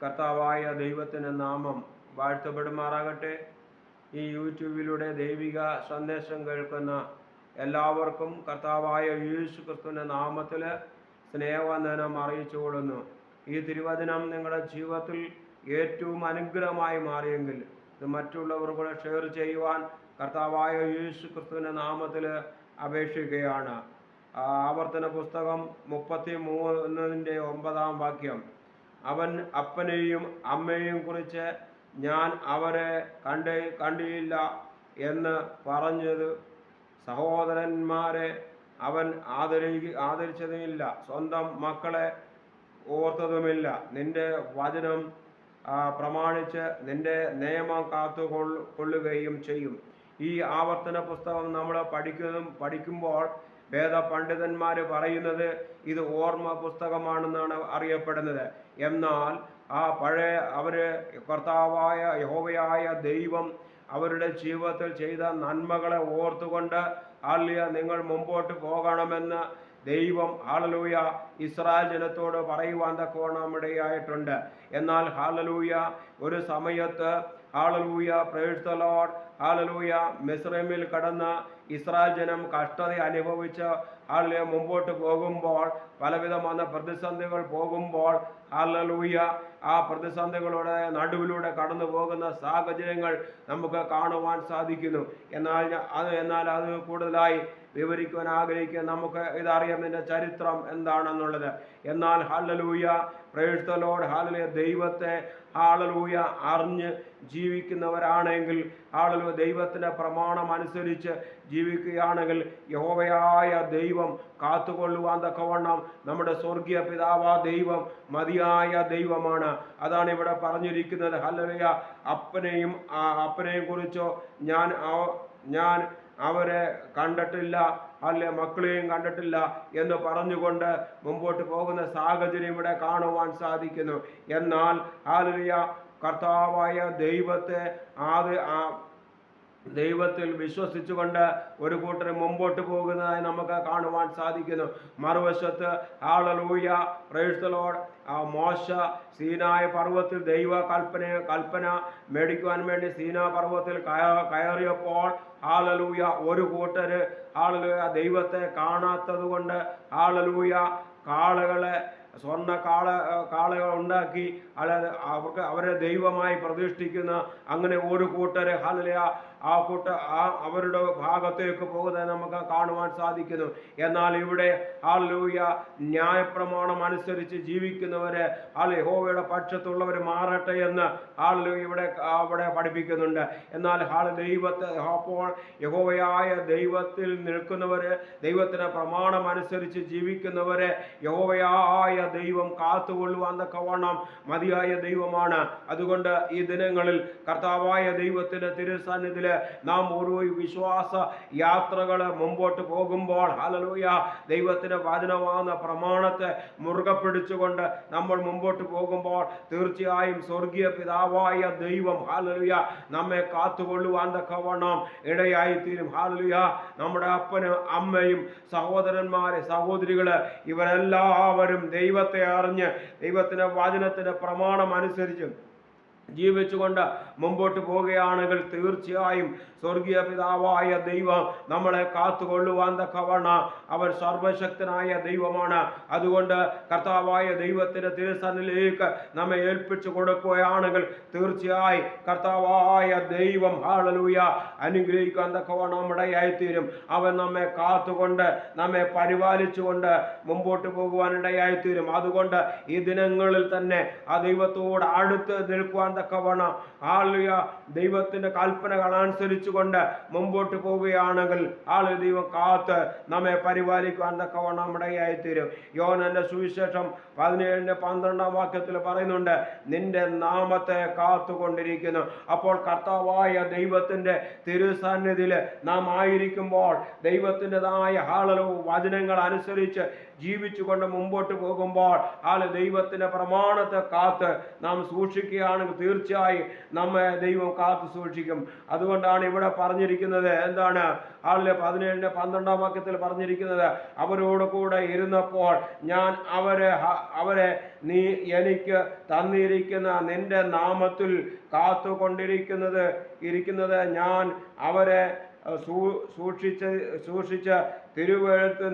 കർത്താവായ ദൈവത്തിൻ്റെ നാമം വാഴ്ത്തപ്പെടുമാറാകട്ടെ. ഈ യൂട്യൂബിലൂടെ ദൈവിക സന്ദേശം കേൾക്കുന്ന എല്ലാവർക്കും കർത്താവായ യേശു ക്രിസ്തുവിൻ്റെ നാമത്തിൽ സ്നേഹവന്ദനം അറിയിച്ചു കൊള്ളുന്നു. ഈ തിരുവചനം നിങ്ങളുടെ ജീവിതത്തിൽ ഏറ്റവും അനുഗ്രഹമായി മാറിയെങ്കിൽ ഇത് മറ്റുള്ളവർ കൂടെ ഷെയർ ചെയ്യുവാൻ കർത്താവായ യേശു ക്രിസ്തുവിൻ്റെ നാമത്തിൽ അപേക്ഷിക്കുകയാണ്. ആവർത്തന പുസ്തകം 33:9 വാക്യം, അവൻ അപ്പനെയും അമ്മയെയും കുറിച്ച് ഞാൻ അവരെ കണ്ടില്ല എന്ന് പറഞ്ഞത്, സഹോദരന്മാരെ അവൻ ആദരിച്ചതുമില്ല, സ്വന്തം മക്കളെ ഓർത്തതുമില്ല. നിന്റെ വചനം പ്രമാണിച്ച് നിന്റെ നിയമം കാത്തുകൊള്ളുകയും ചെയ്യും. ഈ ആവർത്തന പുസ്തകം നമ്മൾ പഠിക്കുമ്പോൾ വേദപണ്ഡിതന്മാർ പറയുന്നത് ഇത് ഓർമ്മ പുസ്തകമാണെന്നാണ് അറിയപ്പെടുന്നത്. എന്നാൽ അവര് കർത്താവായ യഹോവയായ ദൈവം അവരുടെ ജീവിതത്തിൽ ചെയ്ത നന്മകളെ ഓർത്തുകൊണ്ട് നിങ്ങൾ മുമ്പോട്ട് പോകണമെന്ന് ദൈവം ഹല്ലേലൂയ ഇസ്രായേൽ ജനത്തോട് പറയുവാൻ തക്കവണ്ണം ഇടയായിട്ടുണ്ട്. എന്നാൽ ഹല്ലേലൂയ ഒരു സമയത്ത് hallelujah praise the Lord hallelujah മിസ്രൈമിൽ കടന്ന് ഇസ്രായേൽ ജനം കഷ്ടത അനുഭവിച്ച് മുമ്പോട്ട് പോകുമ്പോൾ, പലവിധമായ പ്രതിസന്ധികൾ പോകുമ്പോൾ ഹല്ലേലൂയ ആ പ്രതിസന്ധികളുടെ നടുവിലൂടെ കടന്നു പോകുന്ന സാഹചര്യങ്ങൾ നമുക്ക് കാണുവാൻ സാധിക്കുന്നു. എന്നാൽ അത് കൂടുതലായി വിവരിക്കുവാൻ ആഗ്രഹിക്കുക. നമുക്ക് ഇതറിയാം ഇതിൻ്റെ ചരിത്രം എന്താണെന്നുള്ളത്. എന്നാൽ hallelujah praise the Lord hallelujah ദൈവത്തെ ഹല്ലേലൂയ അറിഞ്ഞ് ജീവിക്കുന്നവരാണെങ്കിൽ, ഹല്ലേലൂയ ദൈവത്തിൻ്റെ പ്രമാണം അനുസരിച്ച് ജീവിക്കുകയാണെങ്കിൽ യഹോവയായ ദൈവം കാത്തുകൊള്ളുവാൻ തക്കവണ്ണം നമ്മുടെ സ്വർഗീയ പിതാവാ ദൈവം മതിയായ ദൈവമാണ്. അതാണ് ഇവിടെ പറഞ്ഞിരിക്കുന്നത്. ഹല്ലേലൂയ അപ്പനെയും കുറിച്ചോ ഞാൻ അവരെ കണ്ടിട്ടില്ല, മക്കളെയും കണ്ടിട്ടില്ല എന്ന് പറഞ്ഞുകൊണ്ട് മുമ്പോട്ട് പോകുന്ന സാഹചര്യം ഇവിടെ കാണുവാൻ സാധിക്കുന്നു. എന്നാൽ ഹല്ലേലൂയ കർത്താവായ ദൈവത്തിൽ വിശ്വസിച്ചുകൊണ്ട് ഒരു കൂട്ടർ മുമ്പോട്ട് പോകുന്നതായി നമുക്ക് കാണുവാൻ സാധിക്കുന്നു. മറുവശത്ത് ഹല്ലേലൂയ പ്രൈസ് ദി ലോർഡ് മോശ സീനായ് പർവ്വതത്തിൽ ദൈവ കൽപ്പന മേടിക്കുവാൻ വേണ്ടി സീനാ പർവ്വതത്തിൽ കയറിയപ്പോൾ ഹല്ലേലൂയ ഒരു കൂട്ടര് ഹല്ലേലൂയ ദൈവത്തെ കാണാത്തത് കൊണ്ട് ഹല്ലേലൂയ സ്വർണ്ണ കാളകൾ ഉണ്ടാക്കി അവരെ ദൈവമായി പ്രതിഷ്ഠിക്കുന്ന അങ്ങനെ ഒരു കൂട്ടര് ഹല്ലേലൂയ അവരുടെ ഭാഗത്തേക്ക് പോകുന്നത് നമുക്ക് കാണുവാൻ സാധിക്കുന്നു. എന്നാൽ ഇവിടെ ഹല്ലേലൂയ ന്യായപ്രമാണം അനുസരിച്ച് ജീവിക്കുന്നവരെ യഹോവയുടെ പക്ഷത്തുള്ളവർ മാറട്ടെ എന്ന് ഹല്ലേലൂയ അവിടെ പഠിപ്പിക്കുന്നുണ്ട്. എന്നാൽ അപ്പോൾ യഹോവയായ ദൈവത്തിൽ നിൽക്കുന്നവര്, ദൈവത്തിന്റെ പ്രമാണം അനുസരിച്ച് ജീവിക്കുന്നവരെ യഹോവയായ ദൈവം കാത്തുകൊള്ളുവാൻ തക്കവണ്ണം മതിയായ ദൈവമാണ്. അതുകൊണ്ട് ഈ ദിനങ്ങളിൽ കർത്താവായ ദൈവത്തിന്റെ തിരുസന്നിധിയിൽ നാം ഓരോ വിശ്വാസ യാത്രകൾ മുമ്പോട്ട് പോകുമ്പോൾ ഹല്ലേലൂയ ദൈവത്തിന്റെ വചനമാകുന്ന പ്രമാണത്തെ മുറുകെ പിടിച്ചുകൊണ്ട് നമ്മൾ മുമ്പോട്ട് പോകുമ്പോൾ തീർച്ചയായും സ്വർഗീയ പിതാവായ ദൈവം ഹല്ലേലൂയ നമ്മെ കാത്തുകൊള്ളുവാൻ തക്കവണ്ണം ഇടയായിത്തീരും. ഹല്ലേലൂയ നമ്മുടെ അപ്പനും അമ്മയും സഹോദരന്മാരെ സഹോദരികള് ഇവരെല്ലാവരും ദൈവത്തെ അറിഞ്ഞ് ദൈവത്തിന്റെ വചനത്തിന്റെ പ്രമാണം അനുസരിച്ച് ജീവിച്ചുകൊണ്ട് മുമ്പോട്ട് പോവുകയാണെങ്കിൽ തീർച്ചയായും സ്വർഗീയ പിതാവായ ദൈവം നമ്മളെ കാത്തുകൊള്ളുവാൻ തക്കവണ്ണം അവർ സർവശക്തനായ ദൈവമാണ്. അതുകൊണ്ട് കർത്താവായ ദൈവത്തിന്റെ തിരുസന്നിധിയിലേക്ക് നമ്മെ ഏൽപ്പിച്ചു കൊടുക്കുകയാണെങ്കിൽ തീർച്ചയായും കർത്താവായ ദൈവം ഹല്ലേലൂയ അനുഗ്രഹിക്കാൻ തക്കവണ്ണം ഇടയായിത്തീരും. അവൻ നമ്മെ കാത്തുകൊണ്ട് നമ്മെ പരിപാലിച്ചുകൊണ്ട് മുമ്പോട്ട് പോകുവാൻ ഇടയായിത്തീരും. അതുകൊണ്ട് ഈ ദിനങ്ങളിൽ തന്നെ ആ ദൈവത്തോട് അടുത്ത് നിൽക്കുവാൻ തക്കവണ്ണം ഹല്ലേലൂയ ദൈവത്തിന്റെ കൽപ്പനകൾ അനുസരിച്ചുകൊണ്ട് മുമ്പോട്ട് പോവുകയാണെങ്കിൽ ദൈവം കാത്ത് നമ്മെ പരിപാലിക്കുവാൻ തക്കവണ്ണം ഇടയായിത്തീരും. യോഹന്നാന്റെ സുവിശേഷം 17:12 വാക്യത്തിൽ പറയുന്നുണ്ട്, നിന്റെ നാമത്തെ കാത്തുകൊണ്ടിരിക്കുന്നു. അപ്പോൾ കർത്താവായ ദൈവത്തിന്റെ തിരുസന്നിധിയിൽ നാം ആയിരിക്കുമ്പോൾ ദൈവത്തിൻ്റെതായ ഹല്ലേലൂയ വചനങ്ങൾ അനുസരിച്ച് ജീവിച്ചുകൊണ്ട് മുമ്പോട്ട് പോകുമ്പോൾ ദൈവത്തിന്റെ പ്രമാണത്തെ കാത്ത് നാം സൂക്ഷിക്കുകയാണെങ്കിൽ തീർച്ചയായും നമ്മെ ദൈവം കാത്തു സൂക്ഷിക്കും. അതുകൊണ്ടാണ് ഇവിടെ പറഞ്ഞിരിക്കുന്നത് എന്താണ്? 17-12 വാക്യത്തിൽ പറഞ്ഞിരിക്കുന്നത്, അവരോട് കൂടെ ഇരുന്നപ്പോൾ ഞാൻ അവരെ നീ എനിക്ക് തന്നിരിക്കുന്ന നിന്റെ നാമത്തിൽ കാത്തുകൊണ്ടിരിക്കുന്നത് ഞാൻ അവരെ സൂക്ഷിച്ച് തിരുവെഴുത്ത്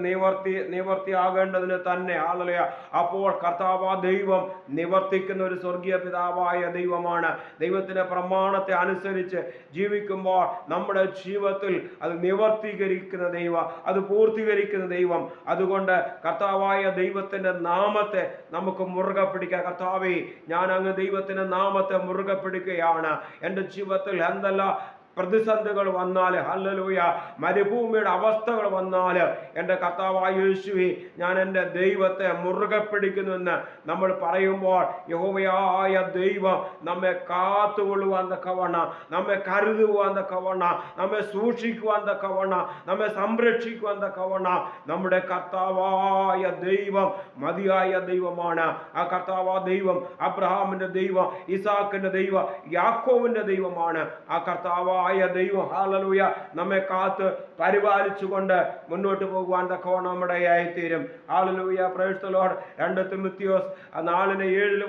നിവർത്തിയാകേണ്ടതിന് തന്നെ. ഹല്ലേലൂയ. അപ്പോൾ കർത്താവ് ദൈവം നിവർത്തിക്കുന്ന ഒരു സ്വർഗീയ പിതാവായ ദൈവമാണ്. ദൈവത്തിന്റെ പ്രമാണത്തെ അനുസരിച്ച് ജീവിക്കുമ്പോൾ നമ്മുടെ ജീവിതത്തിൽ അത് നിവർത്തീകരിക്കുന്ന ദൈവം, അത് പൂർത്തീകരിക്കുന്ന ദൈവം. അതുകൊണ്ട് കർത്താവായ ദൈവത്തിന്റെ നാമത്തെ നമുക്ക് മുറുകെ പിടിക്കാം. കർത്താവേ, ഞാൻ അങ്ങ് ദൈവത്തിന്റെ നാമത്തെ മുറുകെ പിടിക്കുകയാണ്. എൻ്റെ ജീവിതത്തിൽ എന്തെല്ലാം പ്രതിസന്ധികൾ വന്നാൽ, ഹല്ലേലൂയ, മരുഭൂമിയുടെ അവസ്ഥകൾ വന്നാൽ, എൻ്റെ കർത്താവായ യേശുവേ, ഞാൻ എൻ്റെ ദൈവത്തെ മുറുകെ പിടിക്കുന്നുവെന്ന് നമ്മൾ പറയുമ്പോൾ യഹോവയായ ദൈവം നമ്മെ കാത്തുകൊള്ളുവാൻ തക്കവണ്ണം, നമ്മെ കരുതുവാൻ തക്കവണ്ണം, നമ്മെ സൂക്ഷിക്കുവാൻ തക്കവണ്ണം, നമ്മെ സംരക്ഷിക്കുവാൻ തക്കവണ്ണം നമ്മുടെ കർത്താവായ ദൈവം മതിയായ ദൈവമാണ്. ആ കർത്താവായ ദൈവം അബ്രഹാമിന്റെ ദൈവം, ഇസാക്കിന്റെ ദൈവം, യാക്കോബിന്റെ ദൈവമാണ്. ആ കർത്താവായ ദൈവം, ഹല്ലേലൂയ, നമ്മെ കാത്ത് പരിപാലിച്ചുകൊണ്ട് മുന്നോട്ട് പോകുവാൻ തക്കവണ്ണം നമ്മുടെ ആയിത്തീരും. ഹല്ലേലൂയ, പ്രൈസ് ദി ലോർഡ്. 2 തിമോഥെയോസ് 4:7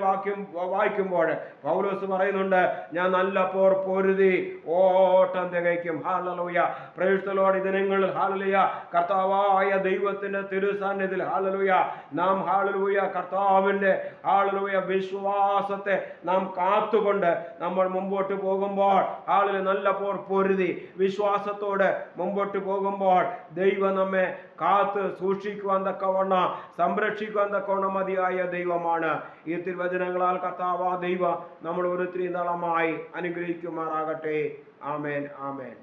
വായിക്കുമ്പോൾ പൗലോസ് പറയുന്നുണ്ട്, ഞാൻ നല്ല പോർ പൊരുതി ഓട്ടം തികയ്ക്കും. ഹല്ലേലൂയ, പ്രൈസ് ദി ലോർഡ്. ദിനങ്ങളിൽ, ഹല്ലേലൂയ, കർത്താവായ ദൈവത്തിന്റെ തിരുസന്നിധിയിൽ, ഹല്ലേലൂയ, നാം, ഹല്ലേലൂയ, കർത്താവിന്റെ, ഹല്ലേലൂയ, വിശ്വാസത്തെ നാം കാത്തുകൊണ്ട് നമ്മൾ മുമ്പോട്ട് പോകുമ്പോൾ, ഹല്ലേലൂയ, നല്ല പോർ പൊരുതി വിശ്വാസത്തോടെ മുമ്പോട്ട് പോകുമ്പോൾ ദൈവം നമ്മെ കാത്ത് സൂക്ഷിക്കുവാൻ തക്കവണ്ണം, സംരക്ഷിക്കുവാൻ തക്കവണ്ണം മതിയായ ദൈവമാണ്. ഈ തിരുവചനങ്ങളാൽ കർത്താവായ ദൈവം നമ്മൾ ഒത്തിരി നാളമായി അനുഗ്രഹിക്കുമാറാകട്ടെ. ആമേൻ, ആമേൻ.